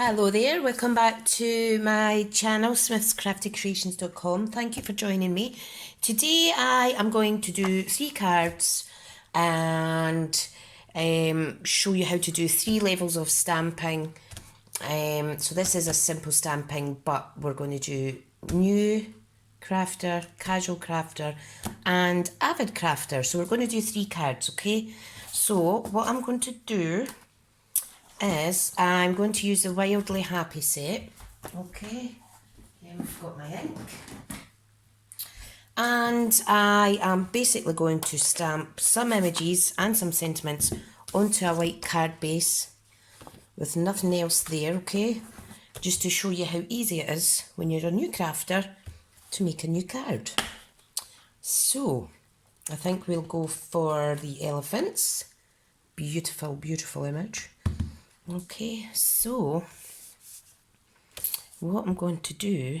Hello there, welcome back to my channel Smithscraftycreations.com. Thank you for joining me. Today I am going to do 3 cards and show you how to do 3 levels of stamping. So this is a simple stamping, but we're going to do new crafter, casual crafter and avid crafter. So we're going to do 3 cards, okay? So what I'm going to do is I'm going to use the Wildly Happy set, okay, I've got my ink, and I am basically going to stamp some images and some sentiments onto a white card base with nothing else there, okay, just to show you how easy it is when you're a new crafter to make a new card. So I think we'll go for the elephants. Beautiful, beautiful image. Okay, so what I'm going to do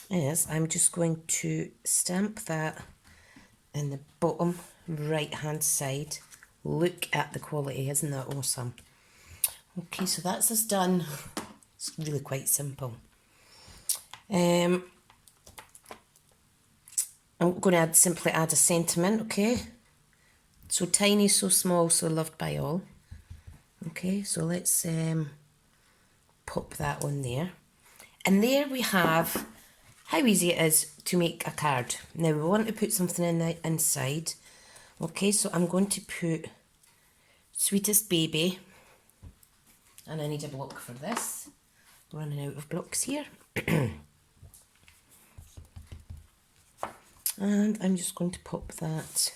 is I'm just going to stamp that in the bottom right hand side. Look at the quality, isn't that awesome? Okay, so that's us done. It's really quite simple. I'm going to simply add a sentiment, okay? So tiny, so small, so loved by all. Okay, so let's pop that on there. And there we have how easy it is to make a card. Now we want to put something in the inside. Okay, so I'm going to put Sweetest Baby. And I need a block for this. Running out of blocks here. And I'm just going to pop that.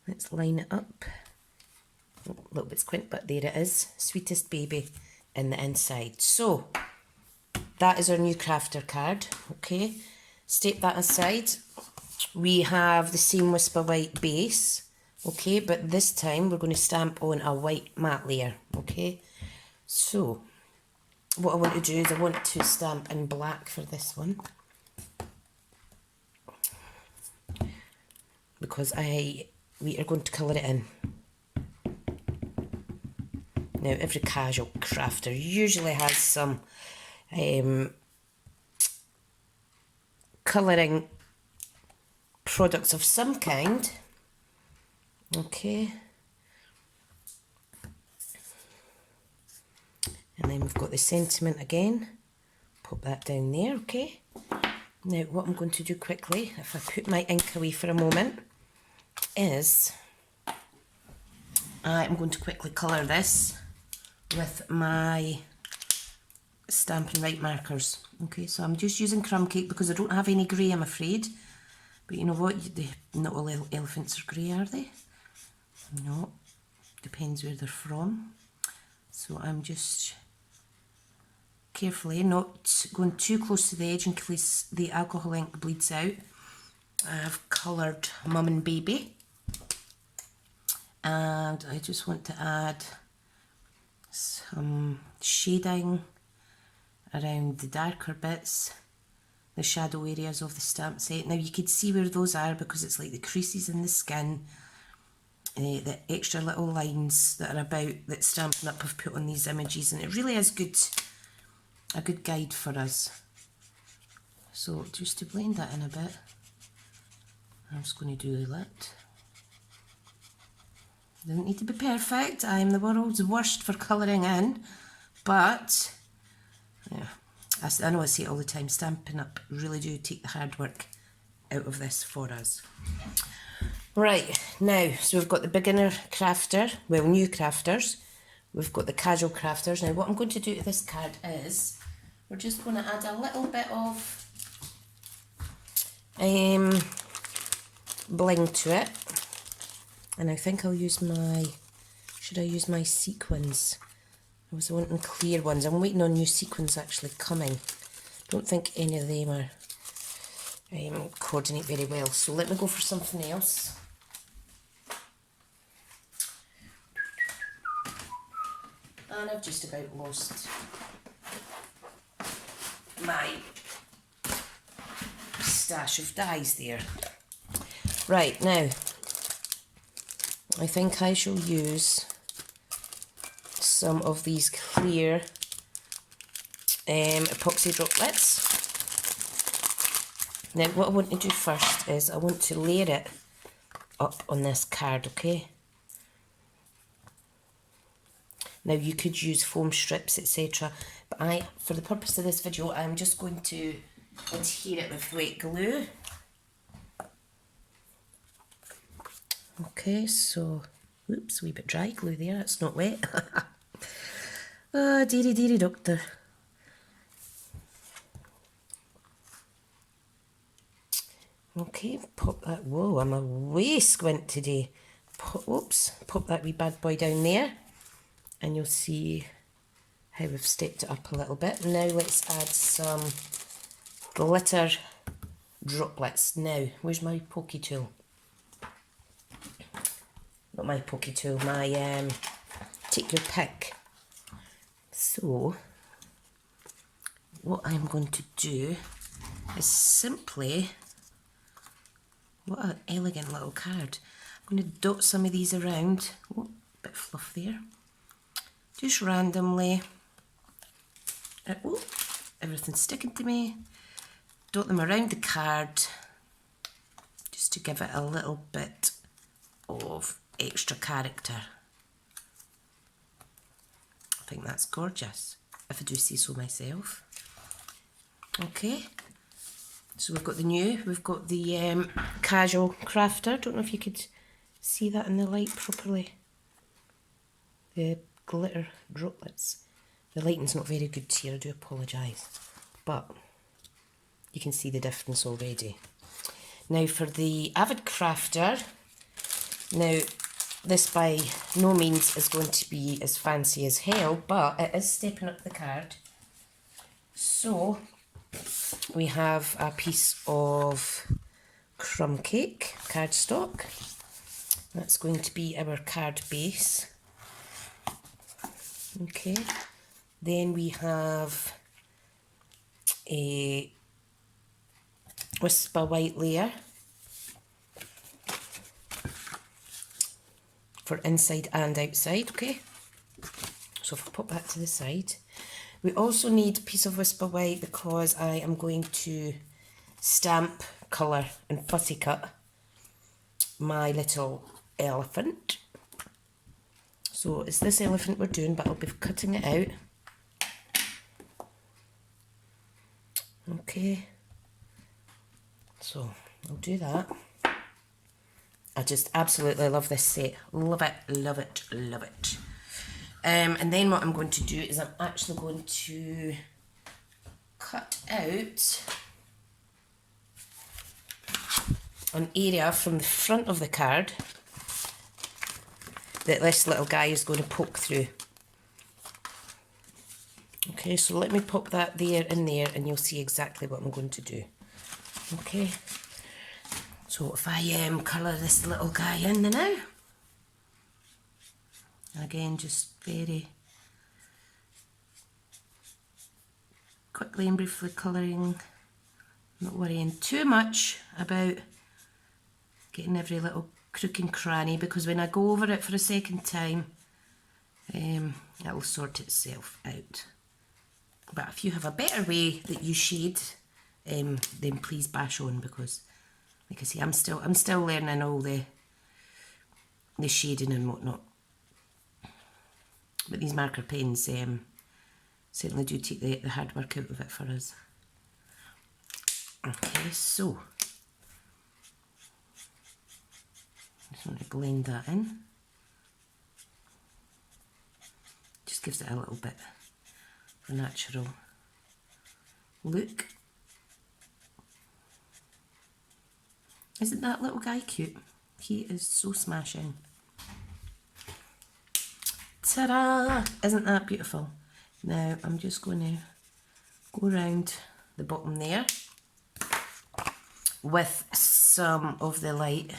Let's line it up. A little bit squint, but there it is. Sweetest Baby in the inside. So that is our new crafter card. Okay, step that aside. We have the same Whisper White base. Okay, but this time we're going to stamp on a white matte layer. Okay, so what I want to do is I want to stamp in black for this one, because we are going to colour it in. Now every casual crafter usually has some colouring products of some kind. Okay. And then we've got the sentiment again. Pop that down there, okay. Now what I'm going to do quickly, if I put my ink away for a moment, is I'm going to quickly colour this with my Stampin' Right markers. Okay, so I'm just using crumb cake because I don't have any grey, I'm afraid. But you know what, not all elephants are grey, are they? No, depends where they're from. So I'm just carefully not going too close to the edge in case the alcohol ink bleeds out. I've coloured Mum and Baby. And I just want to add some shading around the darker bits, the shadow areas of the stamp set. Now you could see where those are because it's like the creases in the skin, the extra little lines that are about that Stampin' Up have put on these images, and it really is a good guide for us. So just to blend that in a bit, I'm just going to do that. Doesn't need to be perfect. I'm the world's worst for colouring in, but yeah, I know I say it all the time, Stampin' Up really do take the hard work out of this for us. Right, now, so we've got the beginner crafter, well, new crafters. We've got the casual crafters. Now what I'm going to do to this card is, we're just going to add a little bit of bling to it. And I think I'll use should I use my sequins? I was wanting clear ones. I'm waiting on new sequins actually coming. Don't think any of them are coordinate very well. So let me go for something else. And I've just about lost my stash of dies there. Right, now I think I shall use some of these clear epoxy droplets. Now what I want to do first is I want to layer it up on this card, okay? Now you could use foam strips, etc. But for the purpose of this video, I'm just going to adhere it with wet glue. Okay, so, oops, a wee bit dry glue there, it's not wet. Oh, dearie, dearie doctor. Okay, pop that, whoa, I'm a way squint today. Pop that wee bad boy down there. And you'll see how we've stepped it up a little bit. Now let's add some glitter droplets. Now, where's my pokey tool? Not my pokey tool, my take your pick. So, what I'm going to do is simply, what an elegant little card. I'm going to dot some of these around. Oh, bit of fluff there. Just randomly, oh, everything's sticking to me, dot them around the card just to give it a little bit of extra character. I think that's gorgeous, if I do say so myself. Okay, so we've got the casual crafter. Don't know if you could see that in the light properly. The glitter droplets. The lighting's not very good here, I do apologise, but you can see the difference already. Now for the Avid crafter, now this by no means is going to be as fancy as hell, but it is stepping up the card. So we have a piece of crumb cake cardstock. That's going to be our card base. Okay, then we have a Whisper white layer for inside and outside, okay? So if I pop that to the side. We also need a piece of Whisper white because I am going to stamp, colour and fussy cut my little elephant. So it's this elephant we're doing, but I'll be cutting it out. Okay, so I'll do that. I just absolutely love this set. Love it, love it, love it. And then what I'm going to do is I'm actually going to cut out an area from the front of the card that this little guy is going to poke through. Okay, so let me pop that there in there and you'll see exactly what I'm going to do. Okay, so if I colour this little guy in now, again just very quickly and briefly colouring, not worrying too much about getting every little crook and cranny, because when I go over it for a second time, it'll sort itself out. But if you have a better way that you shade, then please bash on, because like I say, I'm still learning all the shading and whatnot. But these marker pens certainly do take the hard work out of it for us. Okay, so just want to blend that in. Just gives it a little bit of a natural look. Isn't that little guy cute? He is so smashing. Ta-da! Isn't that beautiful? Now I'm just going to go around the bottom there with some of the light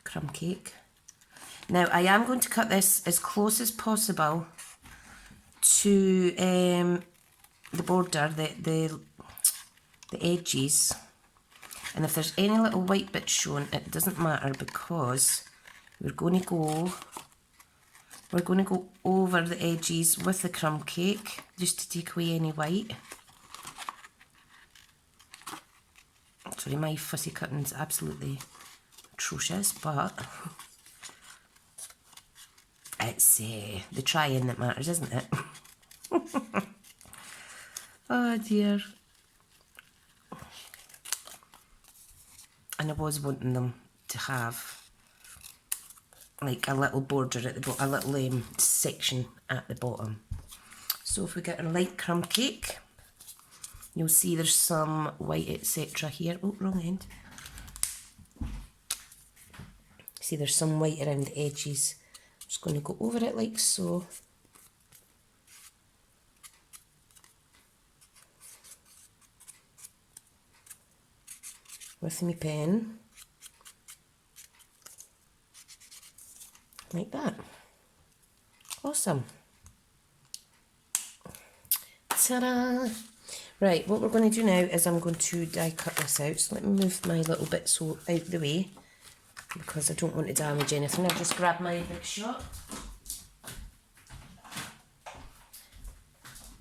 crumb cake. Now I am going to cut this as close as possible to the border, the edges, and if there's any little white bits shown, it doesn't matter, because we're going to go we're going to go over the edges with the crumb cake just to take away any white. Sorry, my fussy cutting's absolutely atrocious, but it's the trying that matters, isn't it? Oh dear. And I was wanting them to have like a little border at the bottom, a little section at the bottom. So if we get a light crumb cake, you'll see there's some white etc. here. Oh, wrong end. See, there's some white around the edges. I'm just going to go over it like so. With my pen. Like that. Awesome. Ta-da! Right, what we're going to do now is I'm going to die cut this out. So let me move my little bits out the way because I don't want to damage anything. I'll just grab my big shot.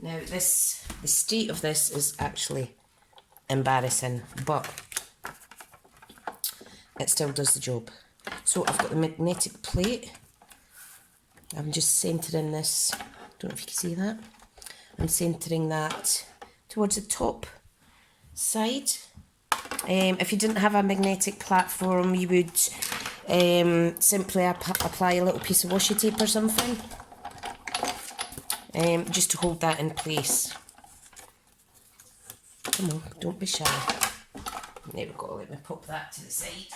Now the state of this is actually embarrassing, but it still does the job. So I've got the magnetic plate. I'm just centering this. Don't know if you can see that. I'm centering that towards the top side. If you didn't have a magnetic platform, you would simply apply a little piece of washi tape or something, just to hold that in place. Come on, don't be shy. There we go, let me pop that to the side.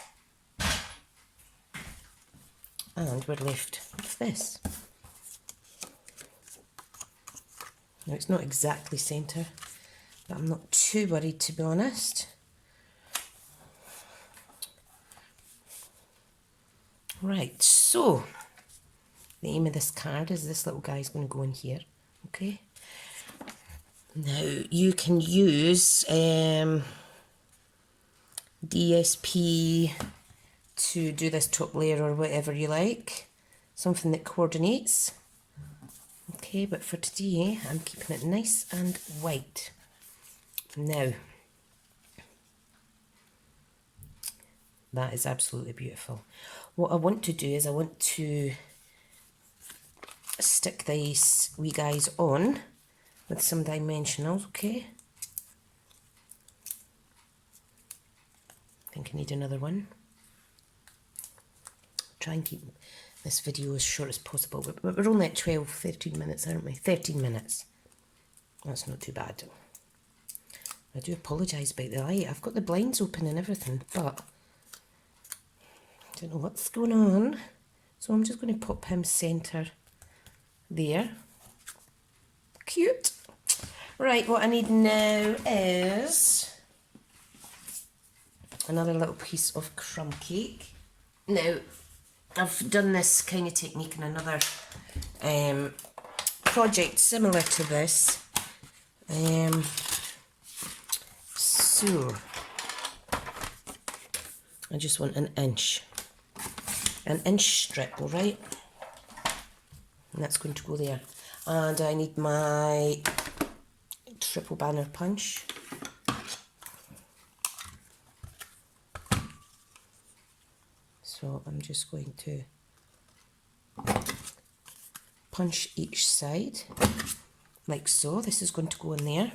And we're left with this. Now it's not exactly centre, but I'm not too worried, to be honest. Right, so the aim of this card is this little guy's going to go in here, okay? Now you can use DSP to do this top layer or whatever you like, something that coordinates. Okay, but for today I'm keeping it nice and white. Now, that is absolutely beautiful. What I want to do is I want to stick these wee guys on with some dimensionals, okay? I think I need another one. Try and keep this video as short as possible. But we're only at 12, 13 minutes, aren't we? 13 minutes. That's not too bad. I do apologise about the light. I've got the blinds open and everything, but I don't know what's going on. So I'm just going to pop him centre there. Cute. Right, what I need now is another little piece of crumb cake. Now, I've done this kind of technique in another project similar to this. So, I just want an inch strip, alright? And that's going to go there. And I need my triple banner punch. So I'm just going to punch each side, like so. This is going to go in there.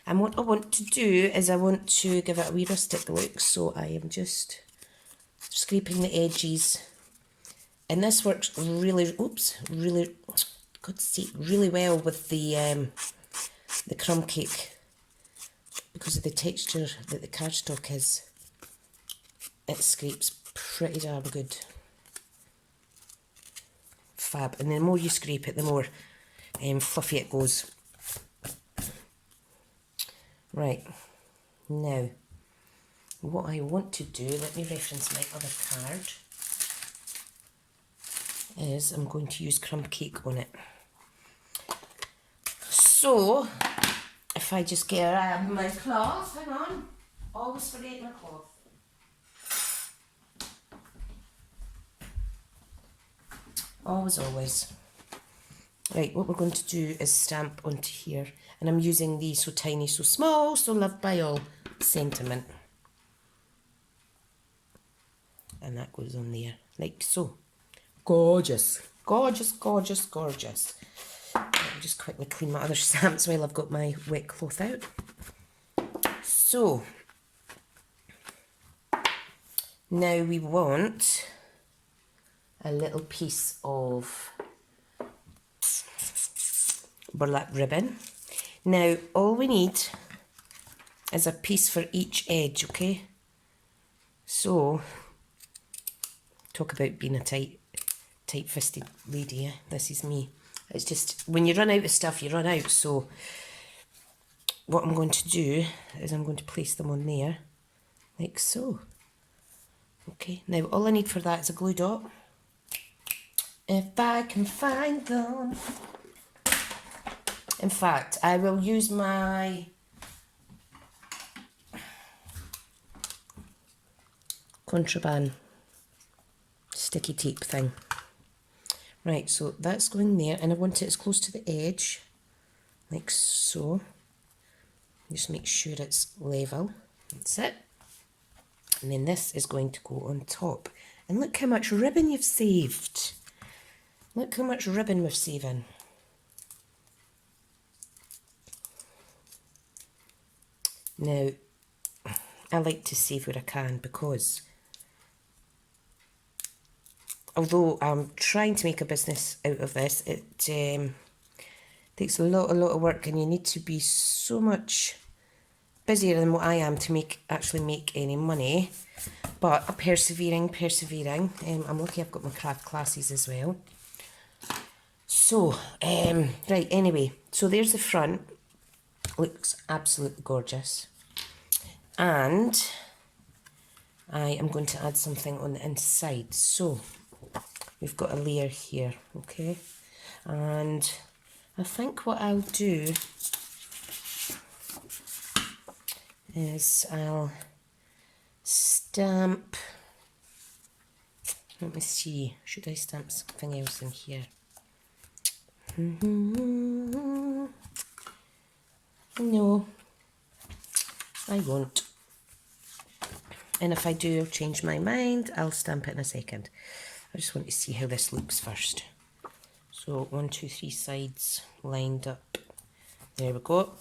And what I want to do is I want to give it a wee rustic look, so I am just scraping the edges. And this works really well with the crumb cake because of the texture that the cardstock is. It scrapes pretty damn good. Fab. And the more you scrape it, the more fluffy it goes. Right. Now, what I want to do, let me reference my other card, is I'm going to use crumb cake on it. So, if I just get my cloth, hang on, always forget my cloth. Always, always. Right, what we're going to do is stamp onto here. And I'm using the So Tiny, So Small, So Loved by All sentiment. And that goes on there, like so. Gorgeous. Gorgeous, gorgeous, gorgeous. Let me just quickly clean my other stamps while I've got my wet cloth out. So, now we want a little piece of burlap ribbon. Now, all we need is a piece for each edge, okay? So, talk about being a tight-fisted lady, this is me. It's just, when you run out of stuff, you run out. So, what I'm going to do is I'm going to place them on there, like so. Okay, now all I need for that is a glue dot. If I can find them. In fact, I will use my contraband sticky tape thing. Right, so that's going there, and I want it as close to the edge, like so. Just make sure it's level. That's it. And then this is going to go on top. And look how much ribbon you've saved. Look how much ribbon we're saving. Now, I like to save where I can because although I'm trying to make a business out of this, it takes a lot of work, and you need to be so much busier than what I am to actually make any money. But persevering. I'm lucky I've got my craft classes as well. So, right, anyway, so there's the front. Looks absolutely gorgeous. And I am going to add something on the inside. So, we've got a layer here, okay? And I think what I'll do is I'll stamp, let me see, should I stamp something else in here? No, I won't. And if I do change my mind, I'll stamp it in a second. I just want to see how this looks first. So 1, 2, 3 sides lined up. There we go.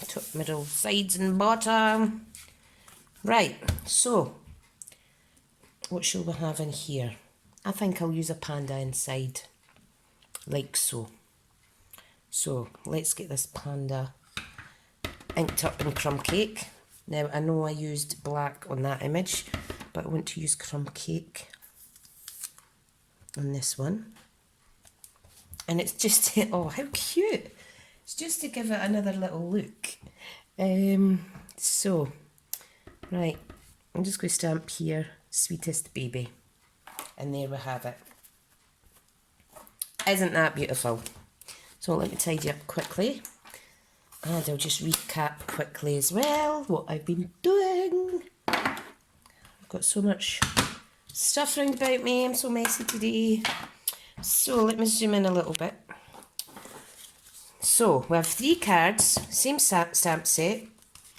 Top, middle, sides and bottom. Right, so what shall we have in here? I think I'll use a panda inside, like so. So let's get this panda inked up in crumb cake. Now I know I used black on that image, but I want to use crumb cake on this one. And it's just, oh how cute. It's just to give it another little look. So, right, I'm just going to stamp here, Sweetest Baby. And there we have it. Isn't that beautiful? So let me tidy up quickly. And I'll just recap quickly as well what I've been doing. I've got so much stuff around about me. I'm so messy today. So let me zoom in a little bit. So we have 3 cards, same stamp set,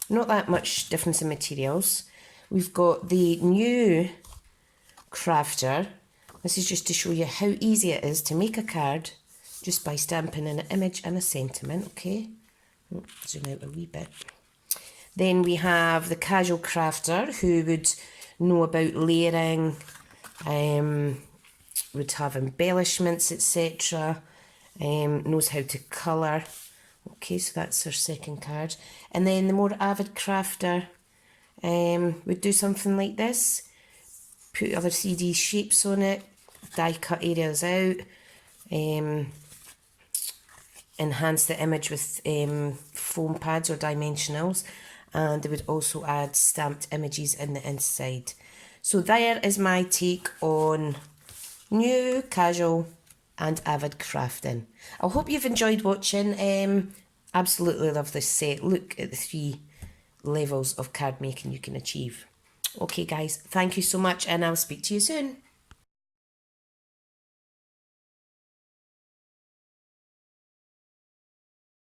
not that much difference in materials. We've got the new crafter. This is just to show you how easy it is to make a card just by stamping in an image and a sentiment, okay? Zoom out a wee bit. Then we have the casual crafter who would know about layering, would have embellishments, etc. Knows how to colour. Okay, so that's our second card. And then the more avid crafter would do something like this. Put other 3D shapes on it, die cut areas out, enhance the image with foam pads or dimensionals, and they would also add stamped images in the inside. So there is my take on new, casual and avid crafting. I hope you've enjoyed watching. Absolutely love this set. Look at the 3 levels of card making you can achieve. Okay guys, thank you so much and I'll speak to you soon.